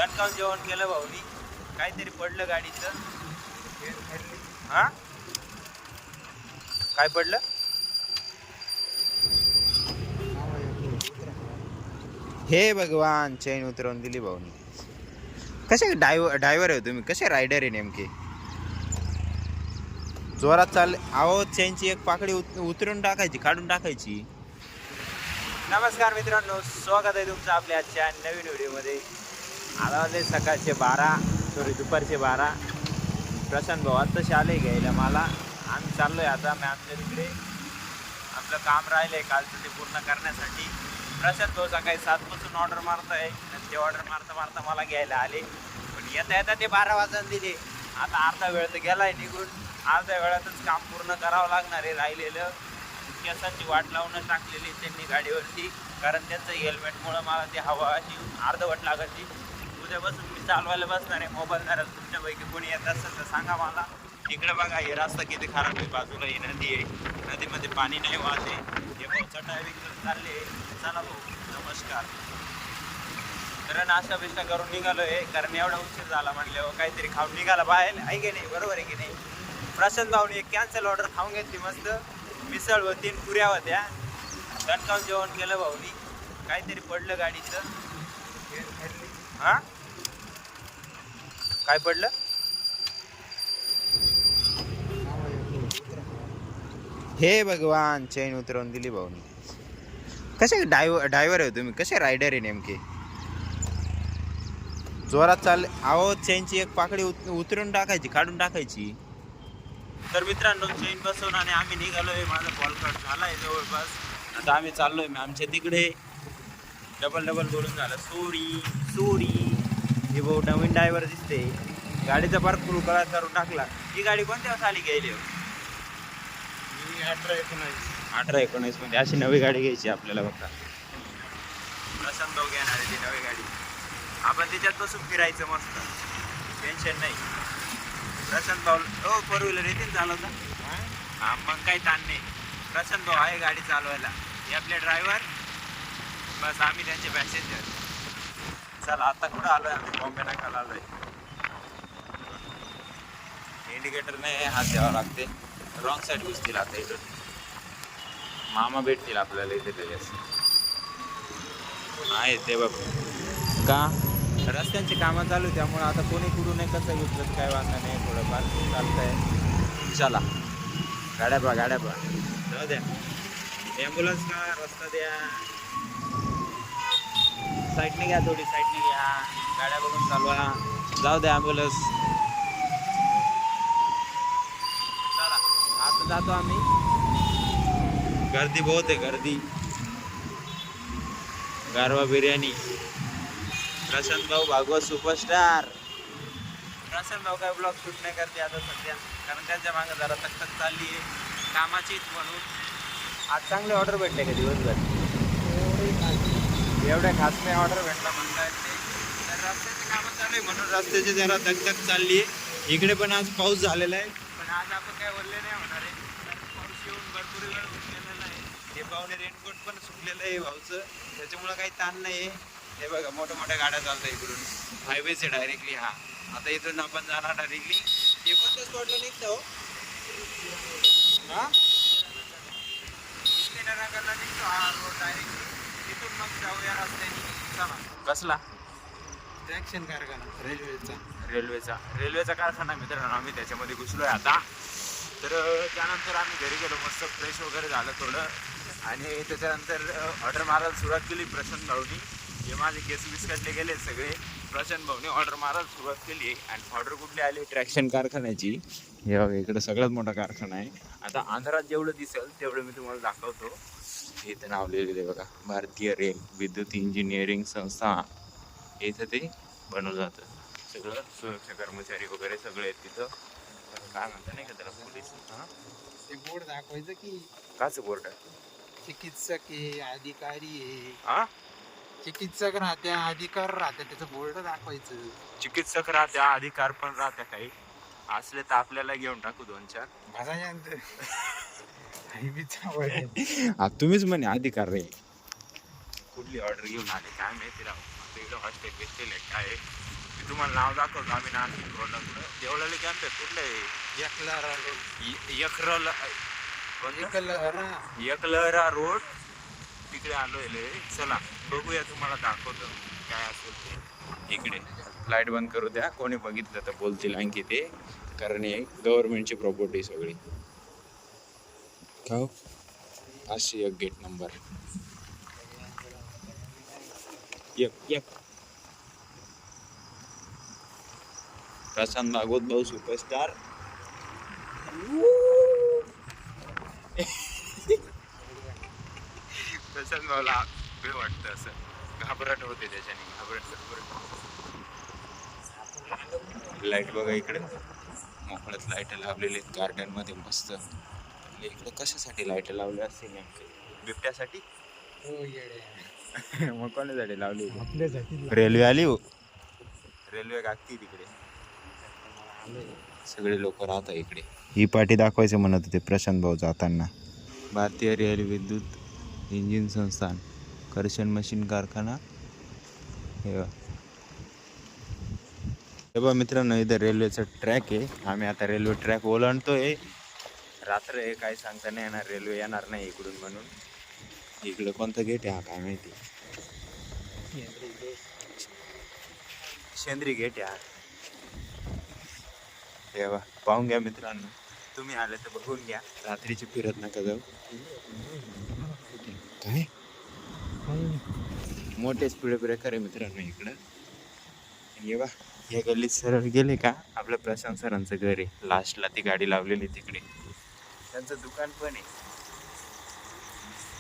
दणकावून जेवण केलं भाऊनी. काहीतरी पडलं गाडीचं. हा काय पडलं? हे भगवान, चैन उतरवून दिली भाऊनी. कसे ड्रायव्हर आहे तुम्ही? कसे रायडर आहे नेमके? जोरात चालले अहो. चैनची एक पाकडी उतरून टाकायची, काढून टाकायची. नमस्कार मित्रांनो, स्वागत आहे तुमचं आपल्या आजच्या नवीन व्हिडिओमध्ये. आता वाजले सकाळचे 12, दुपारचे 12. प्रशांत भाऊ आत्ताशी आले घ्यायला मला. आम्ही चाललोय आता आमच्या तिकडे. आपलं काम राहिलंय कालचं ते पूर्ण करण्यासाठी. प्रशांत भाऊ सकाळी 7 पासून ऑर्डर मारत आहे. ते ऑर्डर मारता मारता मला घ्यायला आले, पण येता येता ते 12 वाजून दिले. आता अर्धा वेळ तर गेलाय निघून. अर्ध्या वेळातच काम पूर्ण करावं लागणार आहे. राहिलेलं केसांची वाट लावून टाकलेली त्यांनी गाडीवरती, कारण त्यांचं हेल्मेटमुळं मला ती हवा अशी अर्धवट लागायची. उद्यापासून मी चालवायला बसणार आहे. मोबाईल धरायला तुमच्यापैकी कोणी येत असेल तर सांगा मला. तिकडे बघा, हे रस्ता किती खराब आहे. बाजूला ही नदी आहे, नदीमध्ये पाणी नाही वाहते. हे भाऊचा ड्रायव्हिंग चालले. चला भाऊ, नमस्कार. तर नाश्ता बिष्टा करून निघालोय, कारण एवढा उशीर झाला म्हटल्यावर काहीतरी खाऊन निघाला बाहेर. आहे की नाही? बरोबर आहे की नाही? प्रशांत भाऊने एक कॅन्सल ऑर्डर खाऊन घेतली. मस्त मिसळ व 3 पुऱ्या होत्या. दणकावून जेवण केलं भाऊनी. काहीतरी पडलं गाडीचं. हा काय पडलं? हे भगवान, चैन उतरवून दिली भाऊनी. कसे ड्रायव्हर आहे तुम्ही? कसे रायडर आहे नेमके? जोरात चालले अहो. चैनची एक पाकडी उतरून टाकायची, काढून टाकायची. तर मित्रांनो, चैन बसवून आणि आम्ही निघालोय. माझा कॉल कट झालाय जवळपास. आता आम्ही चाललोय आमच्या तिकडे. डबल बोलून झालं. सोरी हे भाऊ नवीन ड्रायव्हर दिसते. गाडीचा पार्क फुल करून टाकला. ही गाडी कोणत्या खाली घ्यायली? 18-19 मध्ये अशी नवी गाडी घ्यायची आपल्याला. बघा, प्रशांत भाऊ घेणार आहे ती नवी गाडी. आपण त्याच्यात बसून फिरायचं मस्त, टेन्शन नाही. प्रशांत भाऊ फोर व्हीलर येतील चालवता. हा, मग काही ताण नाही. प्रशांत भाऊ आहे गाडी चालवायला. हे आपले ड्रायव्हर, बस आम्ही त्यांचे पॅसेंजर. चला, आता कुठं आलोय आम्ही? बॉम्बे नाक्याला आलोय. इंडिकेटर नाही हात द्यावा लागते. रॉंग साईड घुसतील आता. इथून मामा भेटतील आपल्याला इथे लगेच. आहे ते बघ का, रस्त्यांची कामं चालू त्यामुळे आता कोणी कुठून नाही कसं घुसलं काय वाटणार नाही. थोडंफार चालतंय. चला, गाड्या पहा जाऊ द्या. ॲम्ब्युलन्स का रस्ता द्या. साईडने घ्या, थोडी साईडने घ्या. गाड्या बघून चालवा. जाऊ द्या ॲम्ब्युलन्स. चला, आता जातो आम्ही. गर्दी बहुत आहे, गर्दी. गारवा बिर्याणी. प्रशांत भाऊ भागवत सुपरस्टार. प्रशांत भाऊ काय ब्लॉग शूट नाही करते आता सध्या, कारण त्यांच्या मागे जरा तक चालली आहे कामाचीच. म्हणून आज चांगले ऑर्डर भेटले का दिवसभर? एवढ्या खास नाही ऑर्डर भेटला म्हणता येत नाही. तर रस्त्याची कामं चालू आहे म्हणून रस्त्याची जरा तक चालली आहे. इकडे पण आज पाऊस झालेला आहे, पण आज आपण काय बोलले नाही होणार आहे. पाऊस येऊन भरपूर वेळ सुटलेला आहे. हे पाहुणे रेनकोट पण सुटलेलं आहे भाऊचं, त्याच्यामुळं काही ताण नाही आहे. हे बघा, मोठ्या गाड्या चालतात इकडून. हायवेच आहे डायरेक्टली हा. आता इथून आपण जाणार डायरेक्टली. हे कोणत्या स्पॉटला निघतं हो? हा, नगरला निघतो हा रोड डायरेक्टली. तिथून मग जाऊया रस्त्याने. चला. कसला? ट्रॅक्शन कारखाना रेल्वेचा कारखाना मित्रांनो. आम्ही त्याच्यामध्ये घुसलोय आता. तर त्यानंतर आम्ही घरी गेलो, मस्त फ्रेश वगैरे झालं थोडं, आणि त्याच्यानंतर ऑर्डर मारायला सुरुवात केली प्रशांत भाऊनी. हे माझे केस विस्कटले गेले सगळे. प्रशांत भाऊनी ऑर्डर मारायला सुरुवात केली, आणि ऑर्डर कुठली आली? ट्रॅक्शन कारखान्याची. हे बघा, इकडं सगळ्यात मोठा कारखाना आहे. आता अंधारात जेवढं दिसेल तेवढं मी तुम्हाला दाखवतो. इथं नाव लिहिलेलं बघा, भारतीय रेल विद्युत इंजिनिअरिंग संस्था. इथं ते बनवलं जातं सगळं. सुरक्षा कर्मचारी वगैरे सगळे आहेत तिथं. काय म्हणतात नाही का त्याला, पोलीस. हां, ते बोर्ड दाखवायचं की काच बोर्ड आहे? चिकित्सक आहे, अधिकारी आहे. हा, चिकित्सक राहत्या, अधिकार राहत्या, त्याचं बोर्ड दाखवायचं. चिकित्सक राहत्या, अधिकार पण राहत्या. काही असले तर आपल्याला घेऊन टाकू 2-4. तुम्हीच म्हणे अधिकार रे. कुठली ऑर्डर घेऊन आले काय माहिती राहू. इकडं हॉस्टेल बिस्टेल आहे काय. तुम्हाला नाव दाखवतो आम्ही नाशिक रोडला कुठं देवळाली कॅम्प आहे कुठलं आहे एकलहरा रोड तिकडे आलोय चला बघूया तुम्हाला दाखवतो काय असेल ते इकडे लाईट बंद करू द्या कोणी बघितलं तर बोलतील आणखी ते कारण हे गव्हर्नमेंटची प्रॉपर्टी सगळी खाऊ अशी एक गेट नंबर एक प्रशांत भागवत भाऊ सुपरस्टार प्रशांत भाऊला वेळ वाटतं असं घाबरट होते त्याच्याने घाबरट लाईट बघा इकडे मोकळ्यात लाईट लावलेले आहेत गार्डन मध्ये मस्त इकडे कशासाठी लाईट लावले असतील नेमके बिबट्यासाठी मग कोणासाठी लावली रेल्वे आली हो रेल्वे गागती तिकडे सगळे लोक राहतात इकडे ही पाठी दाखवायचं म्हणत होते प्रशांत भाऊ जाताना भारतीय रेल विद्युत इंजिन संस्थान करशन मशीन कारखाना हे बघा मित्रांनो इथं रेल्वेचं ट्रॅक आहे आम्ही आता रेल्वे ट्रॅक ओलांडतोय रात्र आहे काय सांगता नाही येणार रेल्वे येणार नाही इकडून म्हणून इकडं कोणतं गेट आहे हा काय माहिती शेंद्री गेट आहे तेव्हा पाहून घ्या मित्रांनो तुम्ही आले तर बघून घ्या रात्रीची फिरत नका जाऊ काय मोठे स्पीड ब्रेकर आहे मित्रांनो इकडं ये बा या गल्लीत सरळ गेले का आपल्या प्रशांत सरांचं घर आहे लास्टला ती गाडी लावलेली तिकडे त्यांचं दुकान पण आहे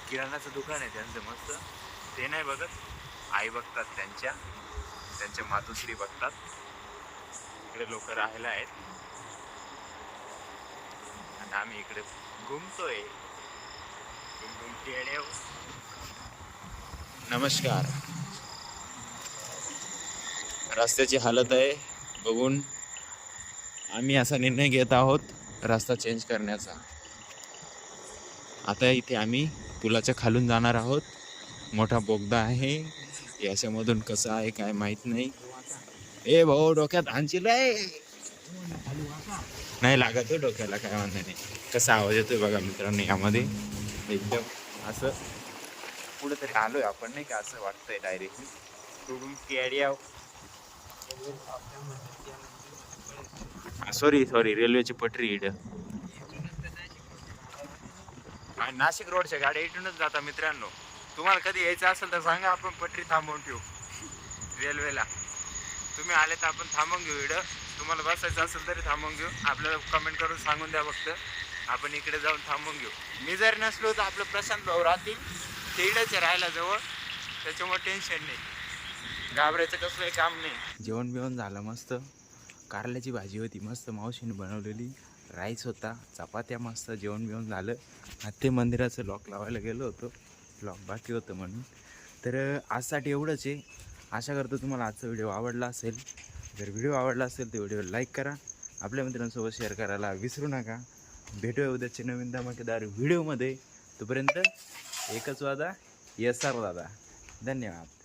किराणाचं दुकान आहे त्यांचं मस्त ते नाही बघत आई बघतात त्यांच्या मातोश्री बघतात इकडे लोक राहायला आहेत आणि आम्ही इकडे घुमतोय नमस्कार रस्त्याची हालत आहे बघून आम्ही असा निर्णय घेत आहोत रस्ता चेंज करण्याचा आता इथे आम्ही पुलाच्या खालून जाणार आहोत मोठा बोगदा आहे याच्यामधून कसं आहे काय माहित नाही ए भाऊ डोक्यात आणशील नाही लागत हो डोक्याला काय म्हणणं नाही कसा आवाज येतोय बघा मित्रांनो यामध्ये एकदम असं कुठेतरी आलोय आपण नाही का असं वाटतंय डायरेक्टली सोडून केड्या सॉरी रेल्वेची पटरी इड नाशिक रोडच्या गाड्या इथूनच जाता मित्रांनो तुम्हाला कधी यायचं असेल तर सांगा आपण पटरी थांबवून ठेवू रेल्वेला तुम्ही आले तर आपण थांबवून घेऊ इकडं तुम्हाला बसायचं असेल तरी थांबवून घेऊ आपल्याला कमेंट करून सांगून द्या फक्त आपण इकडे जाऊन थांबवून घेऊ मी जर नसलो तर आपलं प्रशांत भाऊ राहतील ते इकडेच राहायला जवळ त्याच्यामुळे टेन्शन नाही घाबरायचं कसलंही काम नाही जेवण बिवण झालं मस्त कारल्याची भाजी होती मस्त मावशीने बनवलेली राईस होता चपात्या मस्त जेवण बिवण झालं ते मंदिराचं लॉक लावायला गेलो होतो लॉक बाकी होतं म्हणून तर आजसाठी एवढंच आहे आशा करतो तुम्हाला आजचा व्हिडिओ आवडला असेल जर व्हिडिओ आवडला असेल तर व्हिडिओ लाईक करा आपल्या मित्रांसोबत शेअर करायला विसरू नका भेटूया उद्याच्या नवीन धमाकेदार व्हिडिओमध्ये तोपर्यंत एकच वादा येसार दादा धन्यवाद